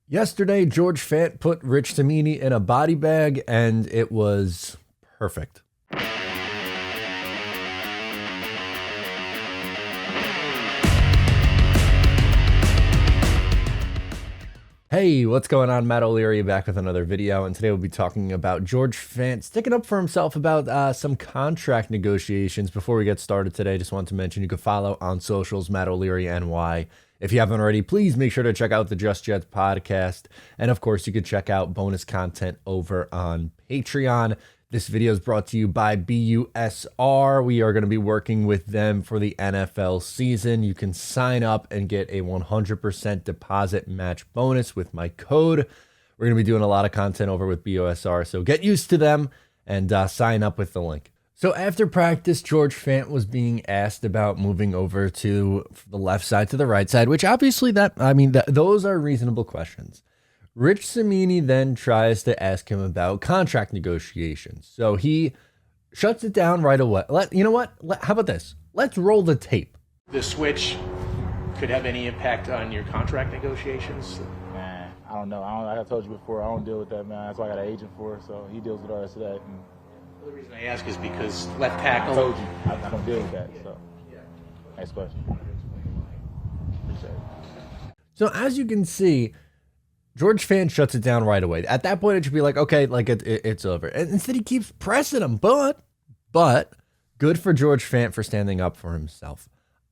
Yesterday, George Fant put Rich Cimini in a body bag, and it was perfect. Hey, what's going on? Matt O'Leary back with another video, and today we'll be talking about George Fant sticking up for himself about some contract negotiations. Before we get started today, just want to mention you can follow on socials, Matt O'Leary NY. If you haven't already, please make sure to check out the Just Jets podcast. And of course, you can check out bonus content over on Patreon. This video is brought to you by BUSR. We are going to be working with them for the NFL season. You can sign up and get a 100% deposit match bonus with my code. We're going to be doing a lot of content over with BUSR, so get used to them and sign up with the link. So after practice, George Fant was being asked about moving over to the left side to the right side, which obviously those are reasonable questions. Rich Cimini then tries to ask him about contract negotiations. So he shuts it down right away. You know what? How about this? Let's roll the tape. The switch could have any impact on your contract negotiations? Man, I don't know. Like I told you before, I don't deal with that, man. That's why I got an agent for, so he deals with all the rest of that. And the reason I ask is because left tackle. I told you, I don't deal with that. So, next question. Appreciate it. So as you can see, George Fant shuts it down right away. At that point, it should be like, okay, like it's over. And instead, he keeps pressing him. But good for George Fant for standing up for himself.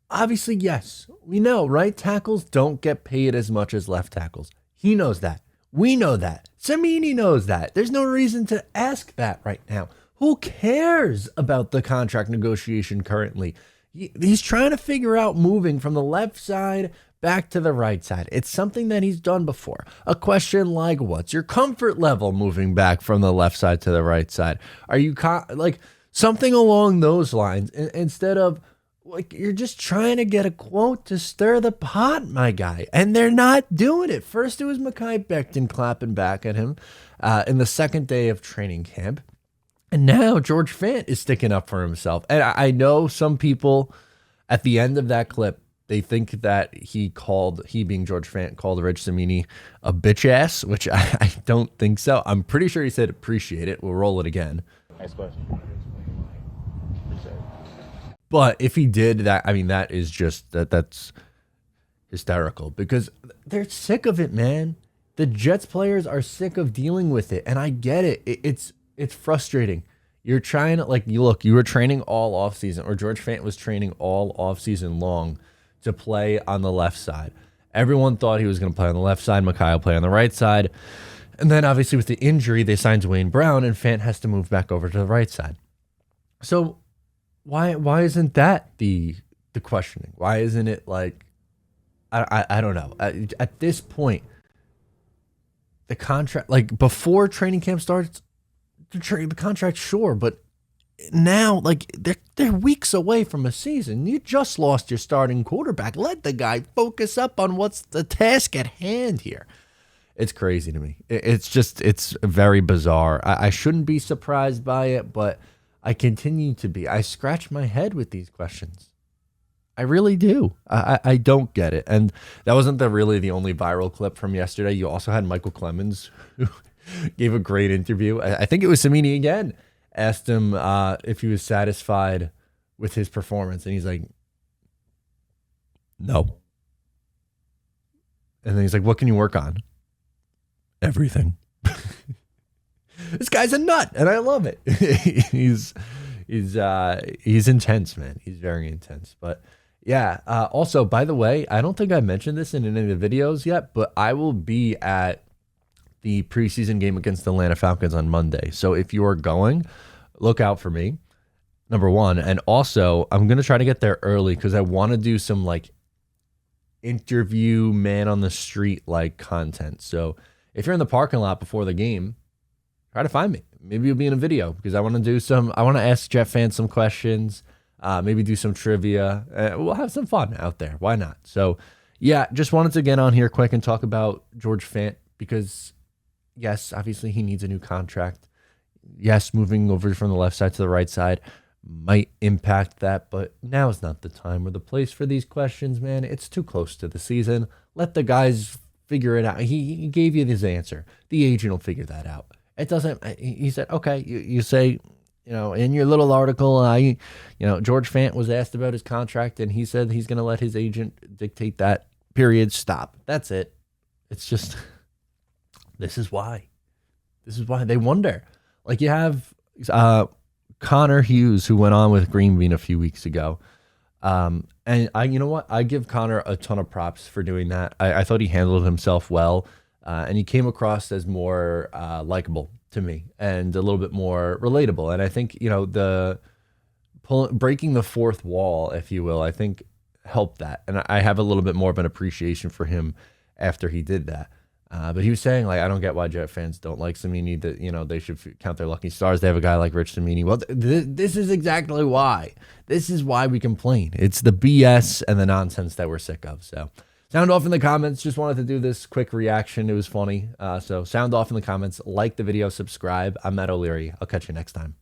Obviously, yes, we know right tackles don't get paid as much as left tackles. He knows that. We know that. Cimini knows that. There's no reason to ask that right now. Who cares about the contract negotiation currently? He's trying to figure out moving from the left side back to the right side. It's something that he's done before. A question like, what's your comfort level moving back from the left side to the right side? Are you like something along those lines instead of like you're just trying to get a quote to stir the pot, my guy, and they're not doing it. First, it was Mekhi Becton clapping back at him in the second day of training camp. And now George Fant is sticking up for himself. And I know some people at the end of that clip, they think that he being George Fant, called Rich Cimini a bitch ass, which I don't think so. I'm pretty sure he said appreciate it. We'll roll it again. Next question. Appreciate it. But if he did that, I mean, that is just, that's hysterical because they're sick of it, man. The Jets players are sick of dealing with it. And I get it. It's frustrating. You're trying to, you were training all offseason, or George Fant was training all offseason long to play on the left side. Everyone thought he was going to play on the left side. Mekhi will play on the right side. And then obviously with the injury, they signed Wayne Brown, and Fant has to move back over to the right side. So why isn't that the questioning? Why isn't it like, I don't know. At this point, the contract, like before training camp starts, the contract, sure, but now, like, they're weeks away from a season. You just lost your starting quarterback. Let the guy focus up on what's the task at hand here. It's crazy to me. It's very bizarre. I shouldn't be surprised by it, but I continue to be. I scratch my head with these questions. I really do. I don't get it. And that wasn't really the only viral clip from yesterday. You also had Michael Clemens, who gave a great interview. I think it was Cimini again. Asked him if he was satisfied with his performance. And he's like, no. And then he's like, what can you work on? Everything. This guy's a nut, and I love it. He's intense, man. He's very intense. But yeah, also, by the way, I don't think I mentioned this in any of the videos yet, but I will be at the preseason game against the Atlanta Falcons on Monday. So if you are going, look out for me, number one. And also, I'm going to try to get there early because I want to do some like interview man on the street like content. So if you're in the parking lot before the game, try to find me. Maybe you'll be in a video because I want to ask Jet fans some questions, maybe do some trivia. We'll have some fun out there. Why not? So yeah, just wanted to get on here quick and talk about George Fant because yes, obviously he needs a new contract. Yes, moving over from the left side to the right side might impact that, but now is not the time or the place for these questions, man. It's too close to the season. Let the guys figure it out. He gave you his answer. The agent will figure that out. It doesn't. He said, okay. You say, in your little article, George Fant was asked about his contract, and he said he's going to let his agent dictate that. Period. Stop. That's it. It's just, this is why. This is why they wonder. Like you have Connor Hughes, who went on with Green Bean a few weeks ago. And you know what? I give Connor a ton of props for doing that. I thought he handled himself well, and he came across as more likable to me and a little bit more relatable. And I think, breaking the fourth wall, if you will, I think helped that. And I have a little bit more of an appreciation for him after he did that. But he was saying, like, I don't get why Jet fans don't like Cimini, that, they should count their lucky stars. They have a guy like Rich Cimini. Well, this is exactly why. This is why we complain. It's the BS and the nonsense that we're sick of. So sound off in the comments. Just wanted to do this quick reaction. It was funny. So sound off in the comments. Like the video. Subscribe. I'm Matt O'Leary. I'll catch you next time.